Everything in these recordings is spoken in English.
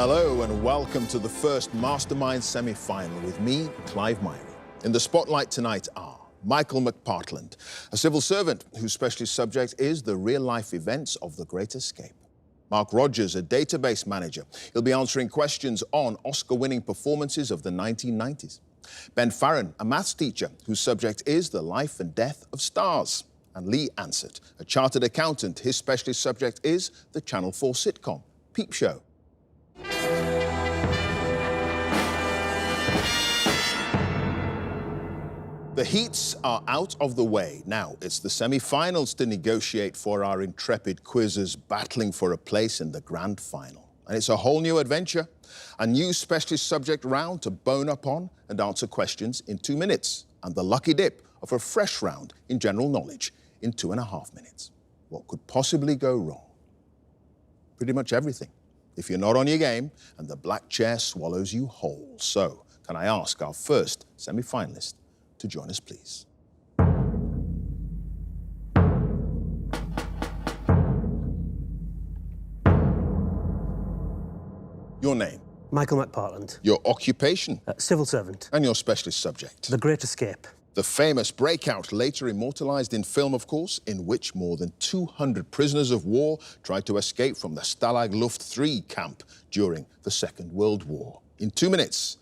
Hello and welcome to the first Mastermind semi-final with me, Clive Myrie. In the spotlight tonight are Michael McPartland, a civil servant whose specialist subject is the real-life events of The Great Escape. Mark Rogers, a database manager. He'll be answering questions on Oscar-winning performances of the 1990s. Ben Farron, a maths teacher whose subject is the life and death of stars. And Lee Ansett, a chartered accountant. His specialist subject is the Channel 4 sitcom, Peep Show. The heats are out of the way. Now it's the semi-finals to negotiate for our intrepid quizzers battling for a place in the grand final. And it's a whole new adventure, a new specialist subject round to bone up on and answer questions in 2 minutes, and the lucky dip of a fresh round in general knowledge in 2.5 minutes. What could possibly go wrong? Pretty much everything, if you're not on your game and the black chair swallows you whole. So, can I ask our first semi-finalist to join us, please? Your name? Michael McPartland. Your occupation? Civil servant. And your specialist subject? The Great Escape. The famous breakout, later immortalised in film, of course, in which more than 200 prisoners of war tried to escape from the Stalag Luft III camp during the Second World War. In 2 minutes,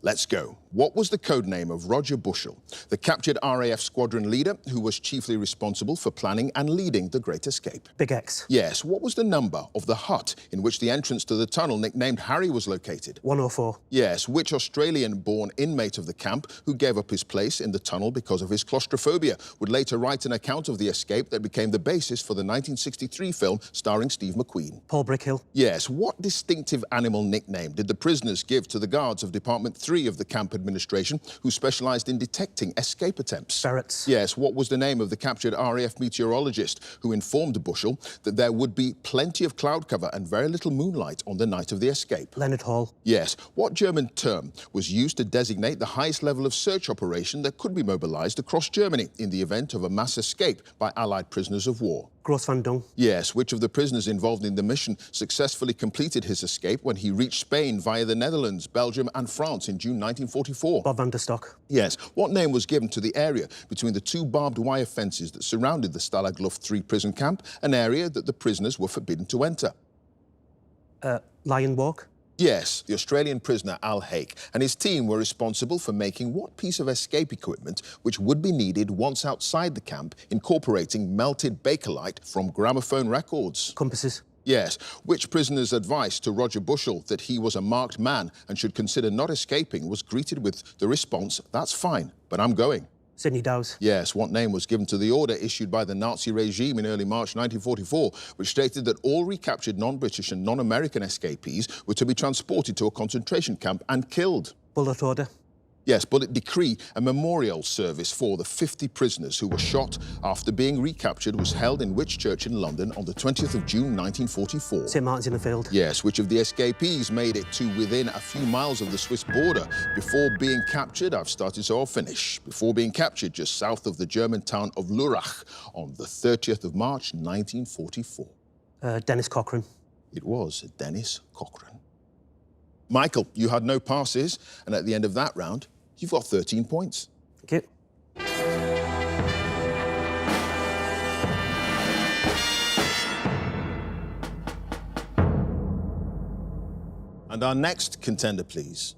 let's go. What was the code name of Roger Bushell, the captured RAF squadron leader who was chiefly responsible for planning and leading the Great Escape? Big X. Yes. What was the number of the hut in which the entrance to the tunnel nicknamed Harry was located? 104. Yes. Which Australian-born inmate of the camp who gave up his place in the tunnel because of his claustrophobia would later write an account of the escape that became the basis for the 1963 film starring Steve McQueen? Paul Brickhill. Yes. What distinctive animal nickname did the prisoners give to the guards of Department 3 of the camp administration who specialised in detecting escape attempts? Ferrets. Yes. What was the name of the captured RAF meteorologist who informed Bushell that there would be plenty of cloud cover and very little moonlight on the night of the escape? Leonard Hall. Yes. What German term was used to designate the highest level of search operation that could be mobilised across Germany in the event of a mass escape by Allied prisoners of war? Gros Van Dung. Yes. Which of the prisoners involved in the mission successfully completed his escape when he reached Spain via the Netherlands, Belgium and France in June 1944? Bob van der Stok. Yes. What name was given to the area between the 2 barbed wire fences that surrounded the Stalag Luft III prison camp, an area that the prisoners were forbidden to enter? Lion Walk. Yes, the Australian prisoner Al Haig and his team were responsible for making what piece of escape equipment which would be needed once outside the camp, incorporating melted Bakelite from gramophone records? Compasses. Yes. Which prisoner's advice to Roger Bushell that he was a marked man and should consider not escaping was greeted with the response, "That's fine, but I'm going"? Sidney Dowes. Yes. What name was given to the order issued by the Nazi regime in early March 1944, which stated that all recaptured non-British and non-American escapees were to be transported to a concentration camp and killed? Bullet Order. Yes, Bullet Decree, a memorial service for the 50 prisoners who were shot after being recaptured, was held in Wych Church in London on the 20th of June 1944. St Martin's in the Field. Yes, which of the escapees made it to within a few miles of the Swiss border before being captured? I've started, so I'll finish. Before being captured just south of the German town of Lurach on the 30th of March 1944. Dennis Cochrane. It was Dennis Cochrane. Michael, you had no passes, and at the end of that round, you've got 13 points. Thank you. And our next contender, please.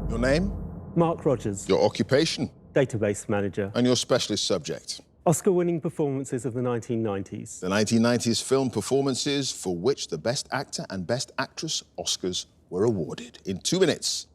Your name? Mark Rogers. Your occupation? Database manager. And your specialist subject? Oscar-winning performances of the 1990s. The 1990s film performances for which the Best Actor and Best Actress Oscars were awarded. In 2 minutes,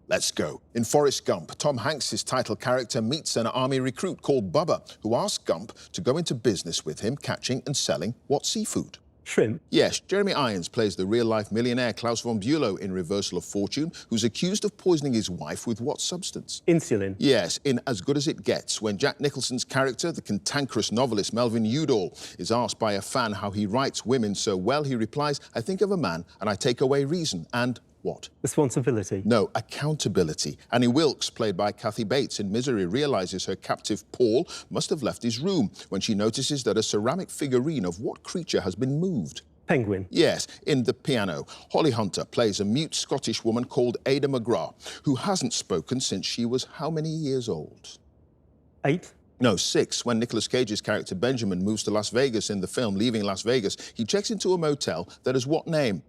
let's go. In Forrest Gump, Tom Hanks' title character meets an army recruit called Bubba, who asks Gump to go into business with him, catching and selling what seafood? Shrimp. Yes, Jeremy Irons plays the real-life millionaire Klaus von Bülow in Reversal of Fortune, who's accused of poisoning his wife with what substance? Insulin. Yes, in As Good As It Gets, when Jack Nicholson's character, the cantankerous novelist Melvin Udall, is asked by a fan how he writes women so well, he replies, "I think of a man and I take away reason and what? Responsibility. No, accountability. Annie Wilkes, played by Kathy Bates in Misery, realizes her captive Paul must have left his room when she notices that a ceramic figurine of what creature has been moved? Penguin. Yes, in The Piano, Holly Hunter plays a mute Scottish woman called Ada McGrath, who hasn't spoken since she was how many years old? 8. No, 6. When Nicolas Cage's character Benjamin moves to Las Vegas in the film Leaving Las Vegas, he checks into a motel that has what name?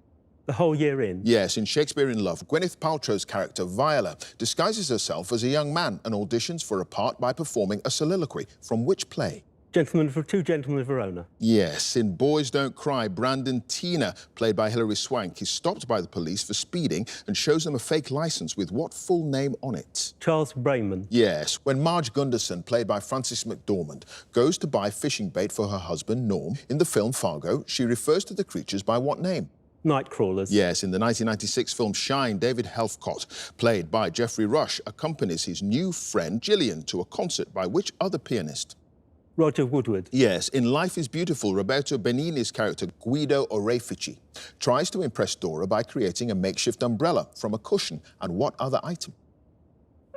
The Whole Year In. Yes, in Shakespeare in Love, Gwyneth Paltrow's character Viola disguises herself as a young man and auditions for a part by performing a soliloquy. From which play? Two Gentlemen of Verona. Yes, in Boys Don't Cry, Brandon Teena, played by Hilary Swank, is stopped by the police for speeding and shows them a fake license with what full name on it? Charles Brayman. Yes, when Marge Gunderson, played by Frances McDormand, goes to buy fishing bait for her husband, Norm, in the film Fargo, she refers to the creatures by what name? Nightcrawlers. Yes, in the 1996 film Shine, David Helfgott, played by Geoffrey Rush, accompanies his new friend Gillian to a concert by which other pianist? Roger Woodward. Yes, in Life is Beautiful, Roberto Benigni's character Guido Orefici tries to impress Dora by creating a makeshift umbrella from a cushion and what other item?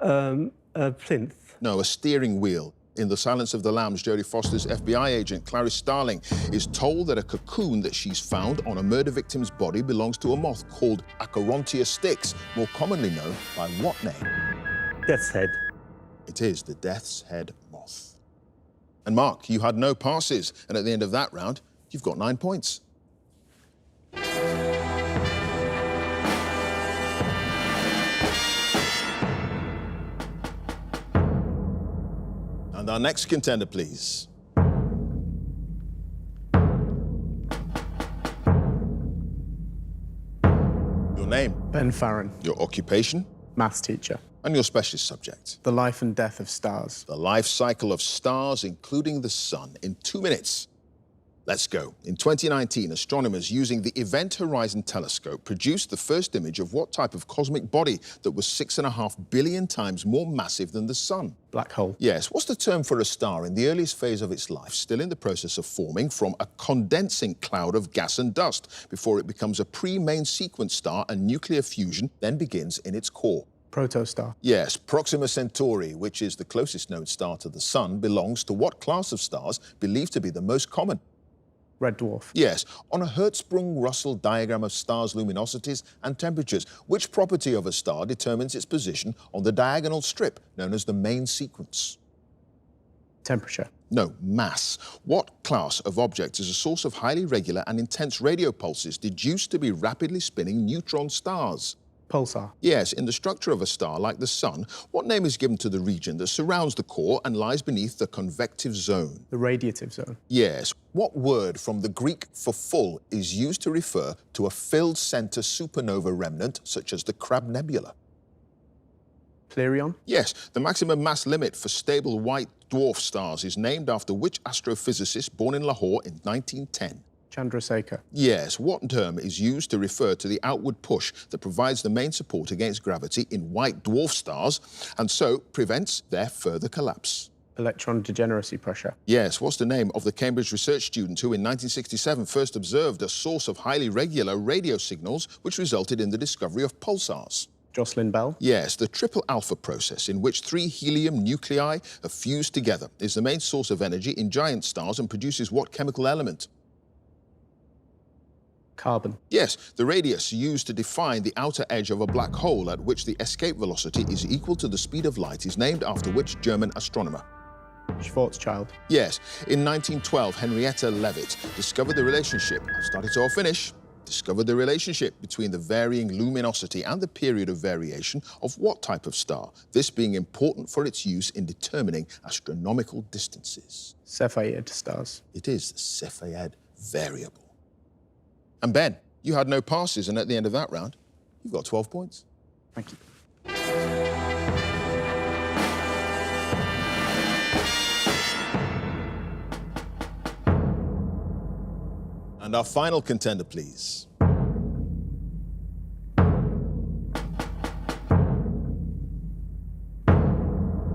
A plinth. No, a steering wheel. In The Silence of the Lambs, Jodie Foster's FBI agent, Clarice Starling, is told that a cocoon that she's found on a murder victim's body belongs to a moth called Acherontia styx, more commonly known by what name? Death's Head. It is the Death's Head moth. And Mark, you had no passes, and at the end of that round, you've got 9 points. And our next contender, please. Your name, Ben Farron, your occupation, maths teacher. and your specialist subject. The life and death of stars. The life cycle of stars, including the sun, in 2 minutes. Let's go. In 2019, astronomers using the Event Horizon Telescope produced the first image of what type of cosmic body that was 6.5 billion times more massive than the sun? Black hole. Yes, what's the term for a star in the earliest phase of its life, still in the process of forming from a condensing cloud of gas and dust before it becomes a pre-main sequence star and nuclear fusion then begins in its core? Protostar. Yes, Proxima Centauri, which is the closest known star to the sun, belongs to what class of stars believed to be the most common? Red dwarf. Yes, on a Hertzsprung-Russell diagram of stars' luminosities and temperatures, which property of a star determines its position on the diagonal strip known as the main sequence? Temperature. No, mass. What class of object is a source of highly regular and intense radio pulses deduced to be rapidly spinning neutron stars? Pulsar. Yes, in the structure of a star like the sun, what name is given to the region that surrounds the core and lies beneath the convective zone? The radiative zone. Yes. What word from the Greek for full is used to refer to a filled center supernova remnant such as the Crab Nebula? Pleiadion. Yes, the maximum mass limit for stable white dwarf stars is named after which astrophysicist born in Lahore in 1910? Chandrasekhar. Yes, what term is used to refer to the outward push that provides the main support against gravity in white dwarf stars and so prevents their further collapse? Electron degeneracy pressure. Yes, what's the name of the Cambridge research student who in 1967 first observed a source of highly regular radio signals which resulted in the discovery of pulsars? Jocelyn Bell. Yes, the triple alpha process in which 3 helium nuclei are fused together is the main source of energy in giant stars and produces what chemical element? Carbon. Yes, the radius used to define the outer edge of a black hole at which the escape velocity is equal to the speed of light is named after which German astronomer? Schwarzschild. Yes, in 1912, Henrietta Leavitt discovered the relationship, I've started to all finish, discovered the relationship between the varying luminosity and the period of variation of what type of star, this being important for its use in determining astronomical distances? Cepheid stars. It is the Cepheid variable. And Ben, you had no passes, and at the end of that round, you've got 12 points. Thank you. And our final contender, please.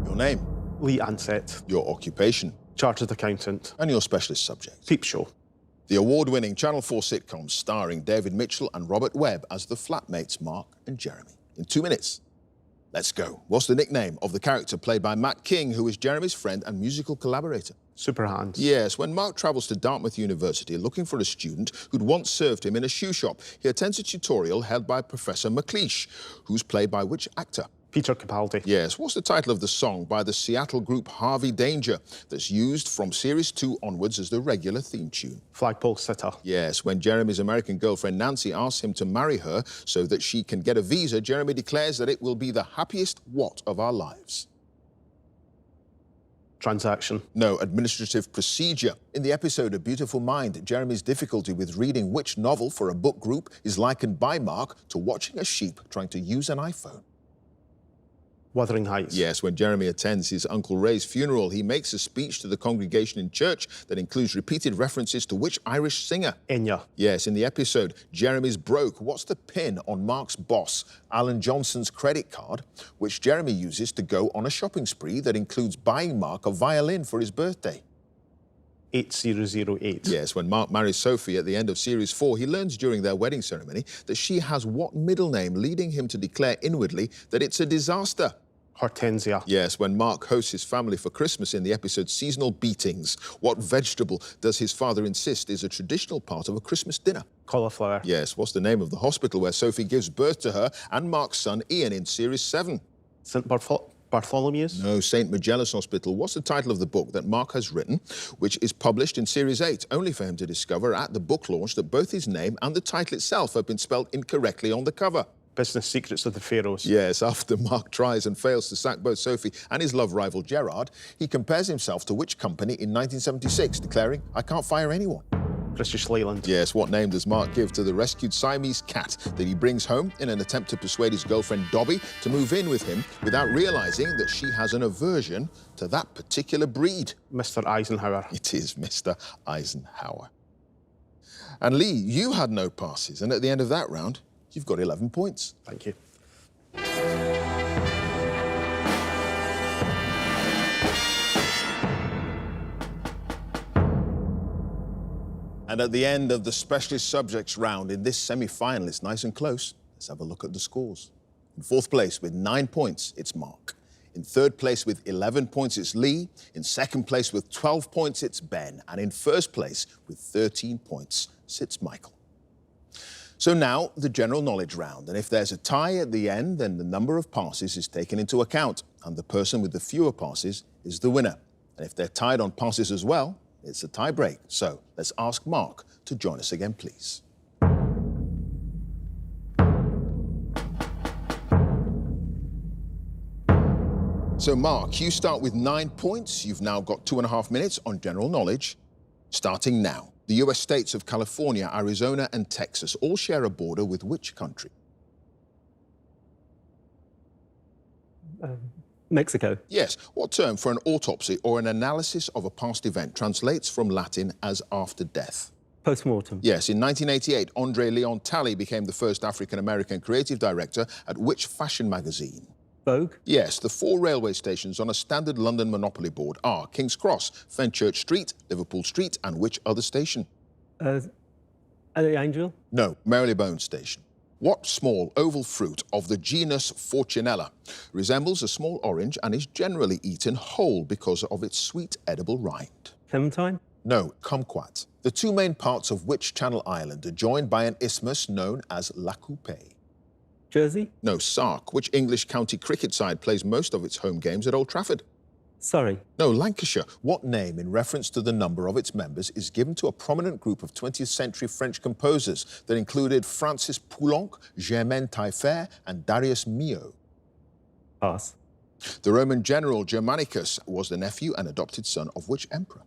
Your name, Lee Ansett, your occupation, chartered accountant. and your specialist subject. Peep show. The award-winning Channel 4 sitcom starring David Mitchell and Robert Webb as the flatmates Mark and Jeremy. In 2 minutes, let's go. What's the nickname of the character played by Matt King, who is Jeremy's friend and musical collaborator? Super hands. Yes, when Mark travels to Dartmouth University looking for a student who'd once served him in a shoe shop, he attends a tutorial held by Professor McLeish, who's played by which actor? Peter Capaldi. Yes, what's the title of the song by the Seattle group Harvey Danger that's used from Series 2 onwards as the regular theme tune? Flagpole sitter. Yes, when Jeremy's American girlfriend Nancy asks him to marry her so that she can get a visa, Jeremy declares that it will be the happiest what of our lives? Transaction. No, administrative procedure. In the episode A Beautiful Mind, Jeremy's difficulty with reading which novel for a book group is likened by Mark to watching a sheep trying to use an iPhone. Wuthering Heights. Yes, when Jeremy attends his Uncle Ray's funeral, he makes a speech to the congregation in church that includes repeated references to which Irish singer? Enya. Yes, in the episode Jeremy's Broke, what's the pin on Mark's boss, Alan Johnson's credit card, which Jeremy uses to go on a shopping spree that includes buying Mark a violin for his birthday? 8008. Yes, when Mark marries Sophie at the end of Series 4, he learns during their wedding ceremony that she has what middle name, leading him to declare inwardly that it's a disaster? Hortensia. Yes, when Mark hosts his family for Christmas in the episode Seasonal Beatings, what vegetable does his father insist is a traditional part of a Christmas dinner? Cauliflower. Yes, what's the name of the hospital where Sophie gives birth to her and Mark's son Ian in Series 7? St. Bartholomew's? No, St. Magellan's Hospital. What's the title of the book that Mark has written, which is published in Series 8, only for him to discover at the book launch that both his name and the title itself have been spelled incorrectly on the cover? Business Secrets of the Pharaohs. Yes, after Mark tries and fails to sack both Sophie and his love rival Gerard, he compares himself to which company in 1976, declaring, "I can't fire anyone." British Leyland. Yes, what name does Mark give to the rescued Siamese cat that he brings home in an attempt to persuade his girlfriend Dobby to move in with him without realizing that she has an aversion to that particular breed? Mr. Eisenhower. It is Mr. Eisenhower. And Lee, you had no passes, and at the end of that round, you've got 11 points. Thank you. And at the end of the specialist subjects round in this semi-final, it's nice and close. Let's have a look at the scores. In fourth place with 9 points, it's Mark. In third place with 11 points, it's Lee. In second place with 12 points, it's Ben. And in first place with 13 points, sits Michael. So now, the general knowledge round. And if there's a tie at the end, then the number of passes is taken into account. And the person with the fewer passes is the winner. And if they're tied on passes as well, it's a tie break. So let's ask Mark to join us again, please. So Mark, you start with 9 points. You've now got 2.5 minutes on general knowledge, starting now. The US states of California, Arizona, and Texas all share a border with which country? Mexico. Yes. What term for an autopsy or an analysis of a past event translates from Latin as after death? Post-mortem. Yes. In 1988, Andre Leon Talley became the first African-American creative director at which fashion magazine? Vogue. Yes. The 4 railway stations on a standard London monopoly board are King's Cross, Fenchurch Street, Liverpool Street, and which other station? The Angel. No, Marylebone Station. What small oval fruit of the genus Fortunella resembles a small orange and is generally eaten whole because of its sweet edible rind? Clementine. No, kumquat. The 2 main parts of which Channel Island are joined by an isthmus known as La Coupe? Jersey. No, Sark. Which English county cricket side plays most of its home games at Old Trafford? Surrey. No, Lancashire. What name, in reference to the number of its members, is given to a prominent group of 20th century French composers that included Francis Poulenc, Germaine Taillefer, and Darius Milhaud? Pass. The Roman general Germanicus was the nephew and adopted son of which emperor?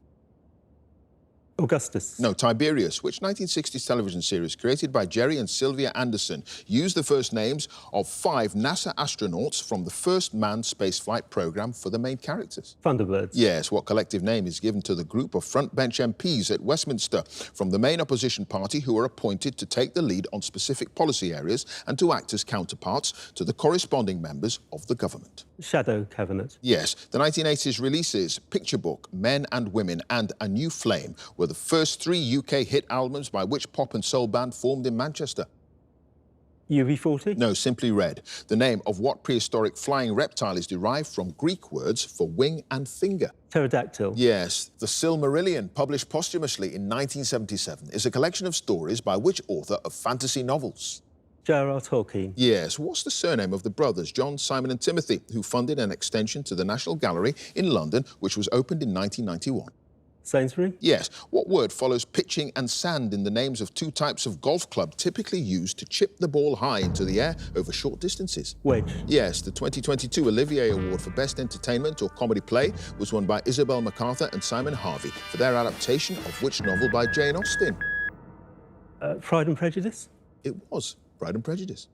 Augustus. No, Tiberius. Which 1960s television series created by Jerry and Sylvia Anderson used the first names of 5 NASA astronauts from the first manned spaceflight program for the main characters? Thunderbirds. Yes, what collective name is given to the group of frontbench MPs at Westminster from the main opposition party who are appointed to take the lead on specific policy areas and to act as counterparts to the corresponding members of the government? Shadow Cabinet. Yes, the 1980s releases Picture Book, Men and Women, and A New Flame were were the first 3 UK hit albums by which pop and soul band formed in Manchester? UB40? No, simply Red. The name of what prehistoric flying reptile is derived from Greek words for wing and finger? Pterodactyl? Yes, The Silmarillion, published posthumously in 1977, is a collection of stories by which author of fantasy novels? J.R.R. Tolkien? Yes, what's the surname of the brothers John, Simon and Timothy, who funded an extension to the National Gallery in London, which was opened in 1991? Sainsbury? Yes, what word follows pitching and sand in the names of 2 types of golf club typically used to chip the ball high into the air over short distances? Wedge? Yes, the 2022 Olivier Award for Best Entertainment or Comedy Play was won by Isabel MacArthur and Simon Harvey for their adaptation of which novel by Jane Austen? Pride and Prejudice? It was Pride and Prejudice.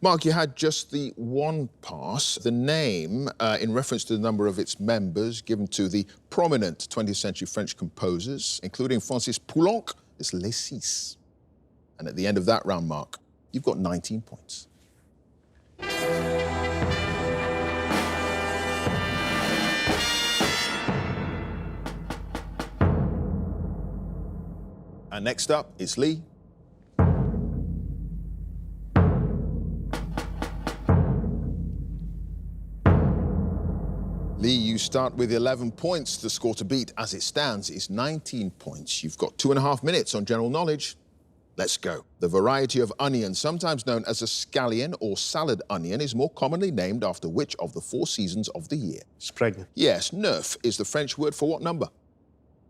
Mark, you had just the one pass. The name, in reference to the number of its members given to the prominent 20th century French composers, including Francis Poulenc, is Les Six. And at the end of that round, Mark, you've got 19 points. And next up is Lee. Lee, you start with 11 points. The score to beat as it stands is 19 points. You've got 2.5 minutes on general knowledge. Let's go. The variety of onion, sometimes known as a scallion or salad onion, is more commonly named after which of the 4 seasons of the year? Spring. Yes, neuf is the French word for what number?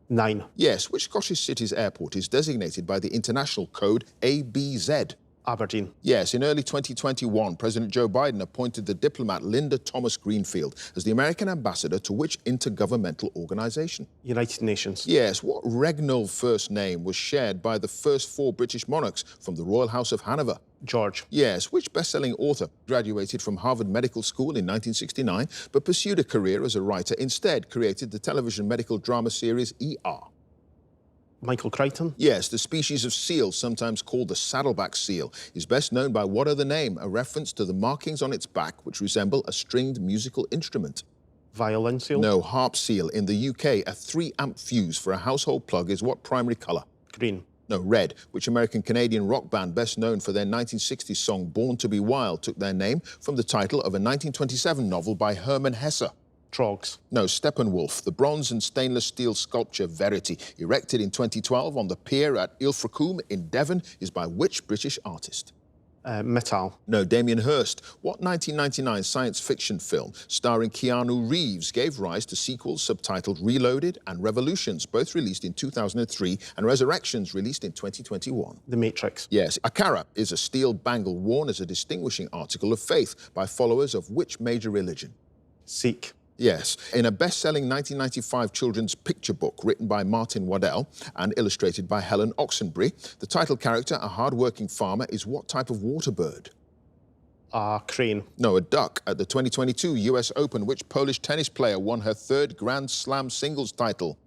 9. Yes, which Scottish city's airport is designated by the international code ABZ? Aberdeen. Yes, in early 2021, President Joe Biden appointed the diplomat Linda Thomas Greenfield as the American ambassador to which intergovernmental organization? United Nations. Yes, what regnal first name was shared by the first 4 British monarchs from the Royal House of Hanover? George. Yes, which best-selling author graduated from Harvard Medical School in 1969 but pursued a career as a writer, instead created the television medical drama series ER? Michael Crichton. Yes, the species of seal, sometimes called the saddleback seal, is best known by what other name, a reference to the markings on its back which resemble a stringed musical instrument? Violin seal. No, harp seal. In the UK, a 3-amp fuse for a household plug is what primary colour? Green. No, red. Which American-Canadian rock band best known for their 1960s song Born to be Wild took their name from the title of a 1927 novel by Hermann Hesse? Trogs. No, Steppenwolf, the bronze and stainless steel sculpture Verity, erected in 2012 on the pier at Ilfracombe in Devon, is by which British artist? Metal. No, Damien Hirst. What 1999 science fiction film starring Keanu Reeves gave rise to sequels subtitled Reloaded and Revolutions, both released in 2003, and Resurrections, released in 2021? The Matrix. Yes, a cara is a steel bangle worn as a distinguishing article of faith by followers of which major religion? Sikh. Yes. In a best-selling 1995 children's picture book written by Martin Waddell and illustrated by Helen Oxenbury, the title character, a hard-working farmer, is what type of water bird? A crane. No, a duck. At the 2022 US Open, which Polish tennis player won her 3rd Grand Slam singles title?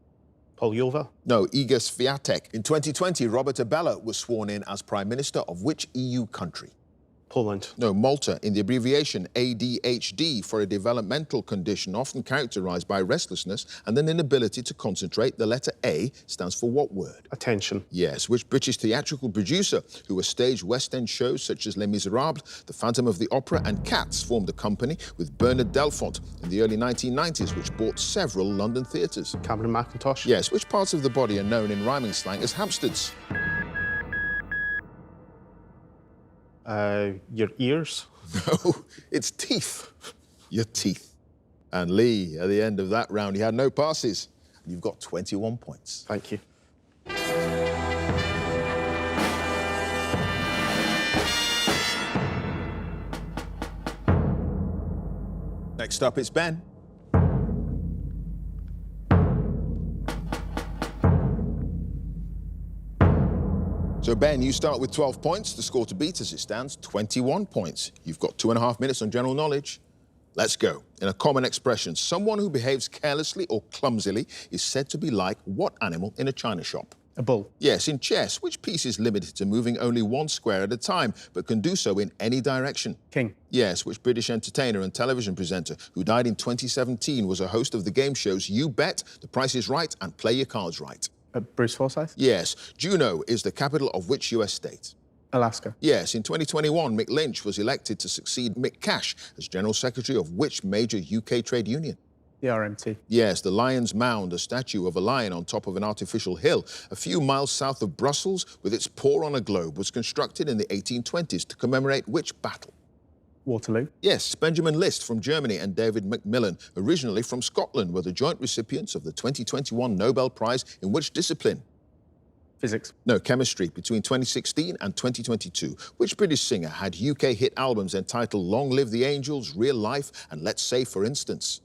Polyova. No, Iga Swiatek. In 2020, Robert Abella was sworn in as Prime Minister of which EU country? Poland. No, Malta, in the abbreviation ADHD, for a developmental condition often characterized by restlessness and an inability to concentrate. The letter A stands for what word? Attention. Yes, which British theatrical producer who has staged West End shows such as Les Miserables, The Phantom of the Opera and Cats formed a company with Bernard Delfont in the early 1990s, which bought several London theatres? Cameron McIntosh. Yes, which parts of the body are known in rhyming slang as hamsters? Your ears. No, it's teeth. Your teeth. And Lee, at the end of that round, he had no passes. You've got 21 points. Thank you. Next up, it's Ben. So, Ben, you start with 12 points. The score to beat, as it stands, 21 points. You've got 2.5 minutes on general knowledge. Let's go. In a common expression, someone who behaves carelessly or clumsily is said to be like what animal in a china shop? A bull. Yes, in chess, which piece is limited to moving only 1 square at a time, but can do so in any direction? King. Yes, which British entertainer and television presenter who died in 2017 was a host of the game shows You Bet, The Price is Right, and Play Your Cards Right? Bruce Forsyth? Yes. Juneau is the capital of which US state? Alaska. Yes. In 2021, Mick Lynch was elected to succeed Mick Cash as General Secretary of which major UK trade union? The RMT. Yes, the Lion's Mound, a statue of a lion on top of an artificial hill a few miles south of Brussels with its paw on a globe, was constructed in the 1820s to commemorate which battle? Waterloo. Yes, Benjamin List from Germany and David Macmillan, originally from Scotland, were the joint recipients of the 2021 Nobel Prize in which discipline? Physics. No, chemistry, between 2016 and 2022. Which British singer had UK hit albums entitled Long Live the Angels, Real Life, and Let's Say For Instance?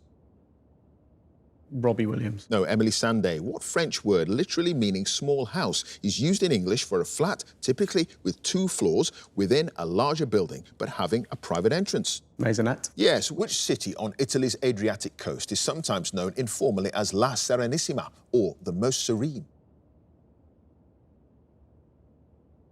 Robbie Williams. No, Emily Sandé. What French word, literally meaning small house, is used in English for a flat, typically with 2 floors, within a larger building, but having a private entrance? Maisonette. Yes, which city on Italy's Adriatic coast is sometimes known informally as La Serenissima, or the Most Serene?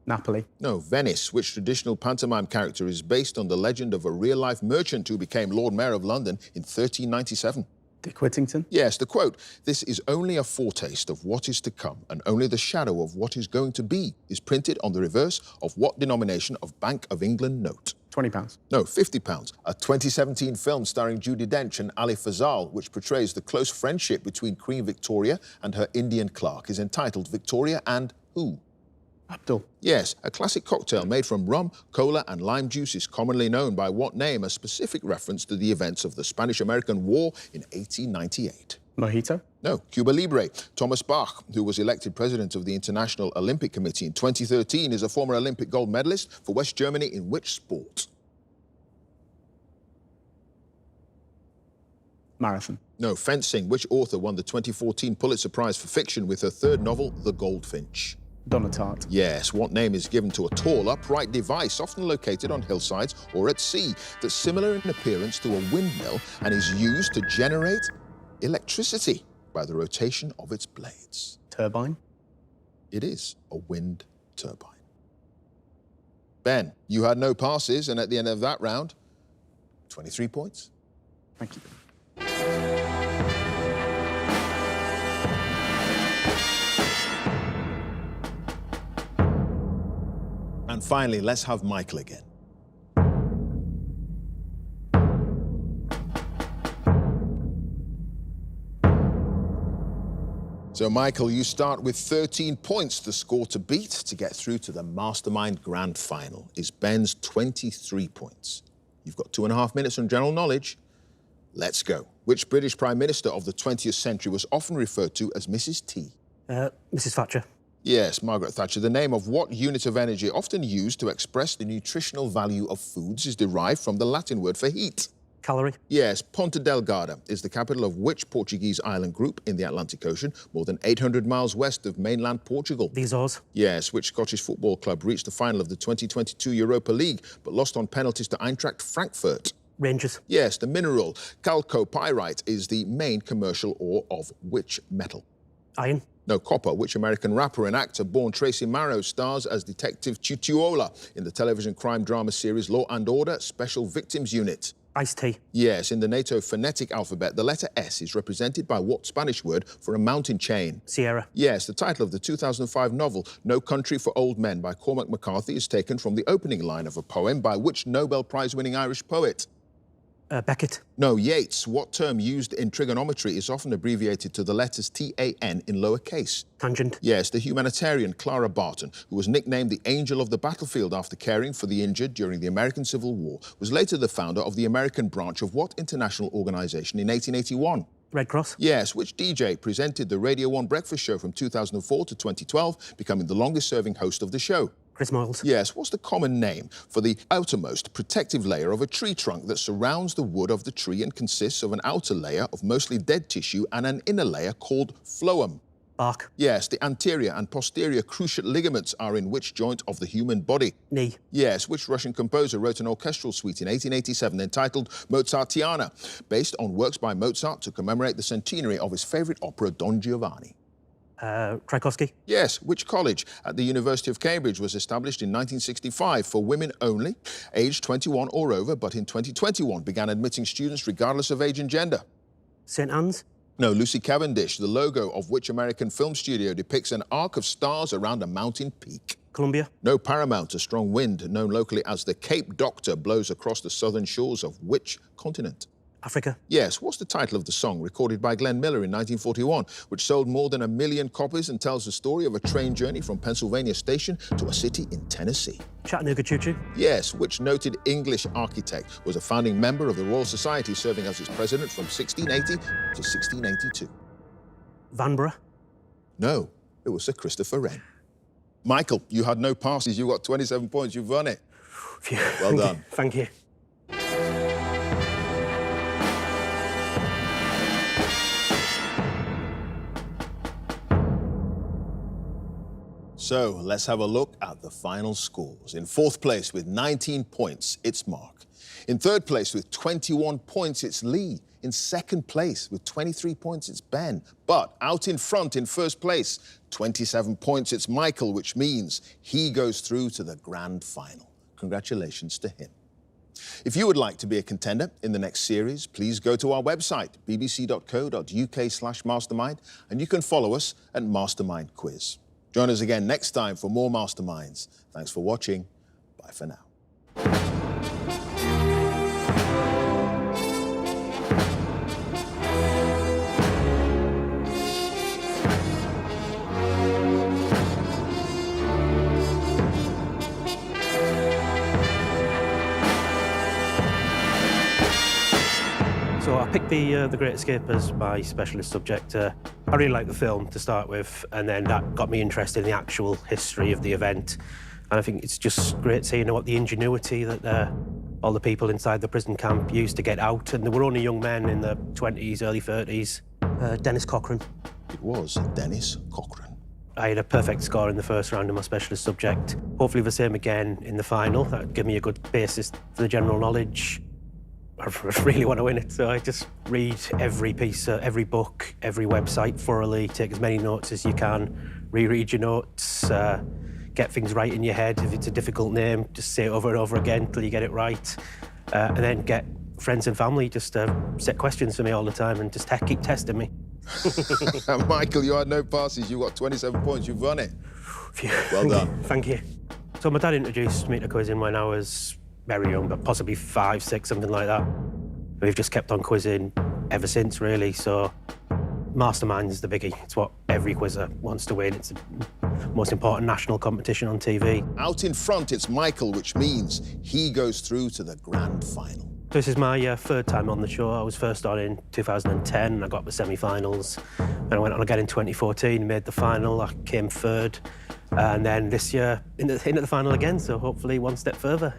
Napoli. No, Venice. Which traditional pantomime character is based on the legend of a real-life merchant who became Lord Mayor of London in 1397? Dick Whittington. Yes, the quote, "This is only a foretaste of what is to come, and only the shadow of what is going to be," is printed on the reverse of what denomination of Bank of England note? £20. No, £50. A 2017 film starring Judi Dench and Ali Fazal, which portrays the close friendship between Queen Victoria and her Indian clerk, is entitled Victoria and Who? Abdul. Yes, a classic cocktail made from rum, cola and lime juice is commonly known by what name? A specific reference to the events of the Spanish-American War in 1898. Mojito. No, Cuba Libre. Thomas Bach, who was elected president of the International Olympic Committee in 2013, is a former Olympic gold medalist for West Germany in which sport? Marathon. No, fencing. Which author won the 2014 Pulitzer Prize for fiction with her 3rd novel, The Goldfinch? Donna Tartt. Yes, what name is given to a tall, upright device often located on hillsides or at sea that's similar in appearance to a windmill and is used to generate electricity by the rotation of its blades? Turbine. It is a wind turbine. Ben, you had no passes, and at the end of that round, 23 points. Thank you. And finally, let's have Michael again. So, Michael, you start with 13 points, the score to beat to get through to the Mastermind Grand Final. Is Ben's 23 points. You've got 2.5 minutes on general knowledge. Let's go. Which British Prime Minister of the 20th century was often referred to as Mrs. T? Mrs. Thatcher. Yes, Margaret Thatcher. The name of what unit of energy often used to express the nutritional value of foods is derived from the Latin word for heat? Calorie. Yes, Ponta Delgada is the capital of which Portuguese island group in the Atlantic Ocean, more than 800 miles west of mainland Portugal? The Azores. Yes, which Scottish football club reached the final of the 2022 Europa League, but lost on penalties to Eintracht Frankfurt? Rangers. Yes, the mineral chalcopyrite is the main commercial ore of which metal? Iron. No, copper. Which American rapper and actor born Tracy Morrow stars as Detective Tutuola in the television crime drama series Law and Order Special Victims Unit? Iced tea. Yes, in the NATO phonetic alphabet, the letter S is represented by what Spanish word for a mountain chain? Sierra. Yes, the title of the 2005 novel No Country for Old Men by Cormac McCarthy is taken from the opening line of a poem by which Nobel Prize-winning Irish poet? Beckett. No, Yeats. What term used in trigonometry is often abbreviated to the letters TAN in lowercase? Tangent. Yes, the humanitarian Clara Barton, who was nicknamed the Angel of the Battlefield after caring for the injured during the American Civil War, was later the founder of the American branch of what international organization in 1881? Red Cross. Yes, which DJ presented the Radio 1 breakfast show from 2004 to 2012, becoming the longest-serving host of the show? Chris Moyles. Yes, what's the common name for the outermost protective layer of a tree trunk that surrounds the wood of the tree and consists of an outer layer of mostly dead tissue and an inner layer called phloem? Bark. Yes, the anterior and posterior cruciate ligaments are in which joint of the human body? Knee. Yes, which Russian composer wrote an orchestral suite in 1887 entitled Mozartiana, based on works by Mozart to commemorate the centenary of his favourite opera, Don Giovanni? Tchaikovsky. Yes, which college at the University of Cambridge was established in 1965 for women only, aged 21 or over, but in 2021 began admitting students regardless of age and gender? St Anne's. No, Lucy Cavendish, the logo of which American film studio depicts an arc of stars around a mountain peak? Colombia. No, Paramount, a strong wind known locally as the Cape Doctor blows across the southern shores of which continent? Africa. Yes, what's the title of the song recorded by Glenn Miller in 1941, which sold more than 1 million copies and tells the story of a train journey from Pennsylvania Station to a city in Tennessee? Chattanooga Choo Choo. Yes, which noted English architect was a founding member of the Royal Society, serving as its president from 1680 to 1682? Vanbrugh. No, it was Sir Christopher Wren. Michael, you had no passes. You got 27 points. You've won it. Phew. Well done. Thank you. So let's have a look at the final scores. In fourth place with 19 points, it's Mark. In third place with 21 points, it's Lee. In second place with 23 points, it's Ben. But out in front in first place, 27 points, it's Michael, which means he goes through to the grand final. Congratulations to him. If you would like to be a contender in the next series, please go to our website, bbc.co.uk/mastermind, and you can follow us at Mastermind Quiz. Join us again next time for more Masterminds. Thanks for watching. Bye for now. So I picked The Great Escape as my specialist subject. I really liked the film to start with, and then that got me interested in the actual history of the event. And I think it's just great seeing what the ingenuity that all the people inside the prison camp used to get out. And they were only young men in their 20s, early 30s. Dennis Cochrane. It was Dennis Cochrane. I had a perfect score in the first round of my specialist subject. Hopefully the same again in the final. That would give me a good basis for the general knowledge. I really want to win it, so I just read every piece, every book, every website thoroughly, take as many notes as you can, reread your notes, get things right in your head. If it's a difficult name, just say it over and over again until you get it right, and then get friends and family just to set questions for me all the time and just keep testing me. Michael, you had no passes. You got 27 points. You've won it. Phew. Well done. Thank you. So my dad introduced me to quizzing when I was very young, but possibly 5, 6, something like that. We've just kept on quizzing ever since, really. So Mastermind is the biggie. It's what every quizzer wants to win. It's the most important national competition on TV. Out in front, it's Michael, which means he goes through to the grand final. This is my third time on the show. I was first on in 2010, and I got the semi-finals. And I went on again in 2014, made the final. I came third. And then this year, into the final again, so hopefully one step further.